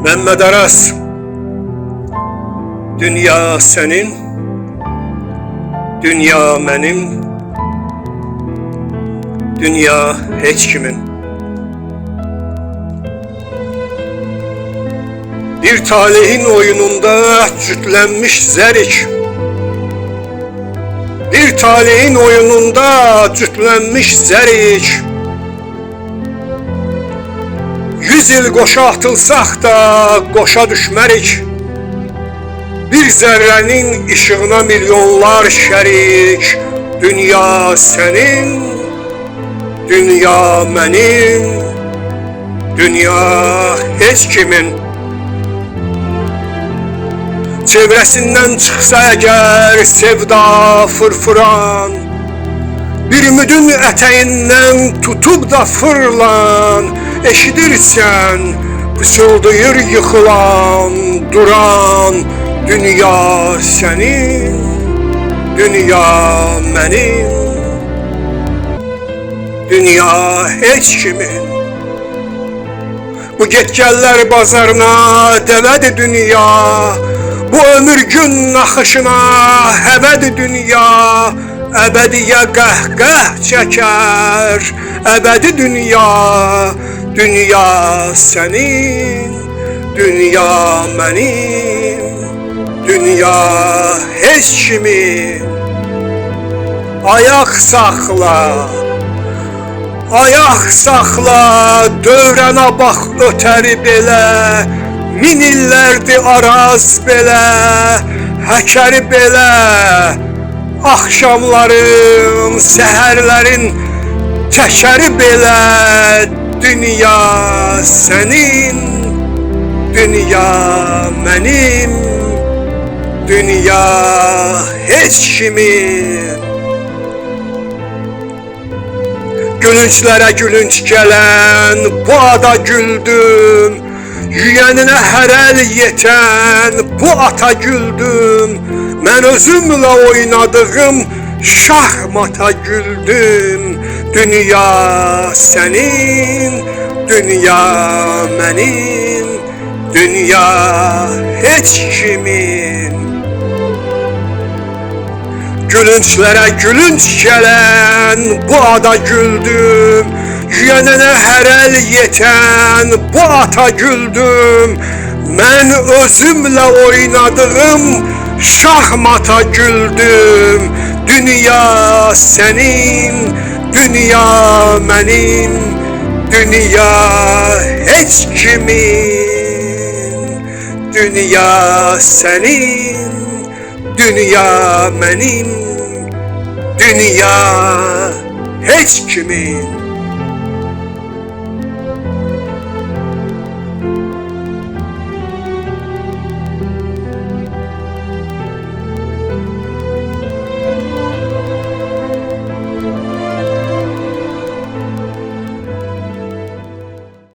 Mehmet Aras, dünya senin, dünya benim, dünya hiç kimin. Bir talihin oyununda cütlenmiş zerik, bir talihin oyununda cütlenmiş zerik. 100 il qoşa atılsaq da qoşa düşmərik. Bir zərrənin işığına milyonlar şərik. Dünya sənin, dünya mənim, dünya heç kimin. Çevrəsindən çıxsa əgər sevda fırfıran, bir ümidin ətəyindən tutub da fırlan. Eşidirsən, fısıldayır yıkılan, duran. Dünya sənin, dünya mənim, dünya heç kimin. Bu get-gəllər bazarına dəvədir dünya, bu ömür gün naxışına həvədir dünya. Əbədiyə qəhqəh çəkər, əbədi dünya. Dünya sənin, dünya mənim, dünya heç kimin. Ayaq saxla, ayaq saxla, dövrənə bax ötəri belə. Min illərdir araz belə, həkəri belə. Axşamların, səhərlərin təkəri belə. Dünya sənin, dünya mənim, dünya heç kimin. Gülünçlərə gülünç gələn bu ada güldüm, yüyəninə hərəl yetən bu ata güldüm. Mən özümlə oynadığım şahmata güldüm. Dünya sənin, dünya mənim, dünya heç kimin. Gülünçlərə gülünç gələn bu ada güldüm, yüyənənə hərəl yetən bu ata güldüm. Mən özümlə oynadığım şahmata güldüm. Dünya sənin, dünya mənim, dünya heç kimin. Dünya sənin, dünya mənim, dünya heç kimin.